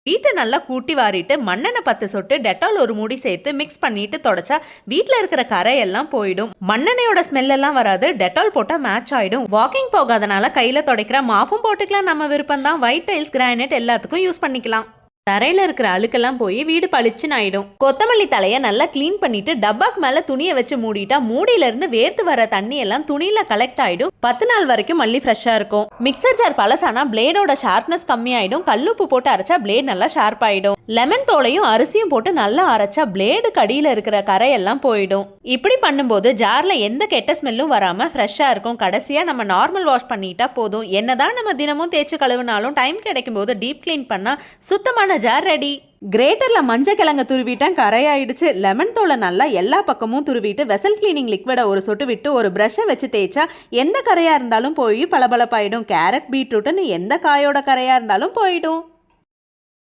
வீட்டை நல்லா கூட்டி வாரிட்டு மண்ணெண்ணெய் 10 சொட்டு டெட்டால் ஒரு மூடி சேர்த்து மிக்ஸ் பண்ணிட்டு தொடச்சா வீட்டில் இருக்கிற கரையெல்லாம் போயிடும். மண்ணெண்ணெயோட ஸ்மெல் எல்லாம் வராது. டெட்டால் போட்டால் மேட்ச் ஆயிடும். வாக்கிங் போகாதனால கையில் துடைக்கிற மாஃபும் போட்டுக்கலாம். நம்ம விருப்பம் தான். ஒயிட் டைல்ஸ், கிரானைட் எல்லாத்துக்கும் யூஸ் பண்ணிக்கலாம். தரையில இருக்கிற அழுக்கெல்லாம் போய் வீடு பளிச்சுன்னு ஆயிடும். கொத்தமல்லி தலையை நல்லா கிளீன் பண்ணிட்டு டப்பாக்கு மேல துணியை வச்சு மூடிட்டா மூடியில இருந்து வேர்த்து வர தண்ணி எல்லாம் துணியில கலெக்ட் ஆயிடும். 10 நாள் வரைக்கும் மல்லி ஃப்ரெஷ்ஷா இருக்கும். மிக்சர் ஜார் பழசானா பிளேடோட ஷார்ப்னஸ் கம்மி ஆயிடும். கல்லுப்பு போட்டு அரைச்சா பிளேட் நல்லா ஷார்ப் ஆயிடும். லெமன் தோலையும் அரிசியும் போட்டு நல்லா அரைச்சா பிளேடு கடியில இருக்கிற கரையெல்லாம் போயிடும். இப்படி பண்ணும்போது ஜார்ல எந்த கெட்ட ஸ்மெல்லும் வராம ஃப்ரெஷ்ஷா இருக்கும். கடைசியா நம்ம நார்மல் வாஷ் பண்ணிட்டா போதும். என்னதான் நம்ம தினமும் தேய்ச்சி கழுவினாலும் டைம் கிடைக்கும் போது டீப் கிளீன் பண்ணா சுத்தமான ஜார் ரெடி. கிரேட்டர்ல மஞ்சள் கிழங்க துருவிட்டேன், கரையாயிடுச்சு. லெமன் தோலை நல்லா எல்லா பக்கமும் துருவிட்டு வெசல் கிளீனிங் லிக்விட ஒரு சொட்டு விட்டு ஒரு ப்ரஷ்ஷை வச்சு தேய்ச்சா எந்த கரையா இருந்தாலும் போய் பளபளப்பாயிடும். கேரட், பீட்ரூட்னு எந்த காயோட கரையா இருந்தாலும் போயிடும்.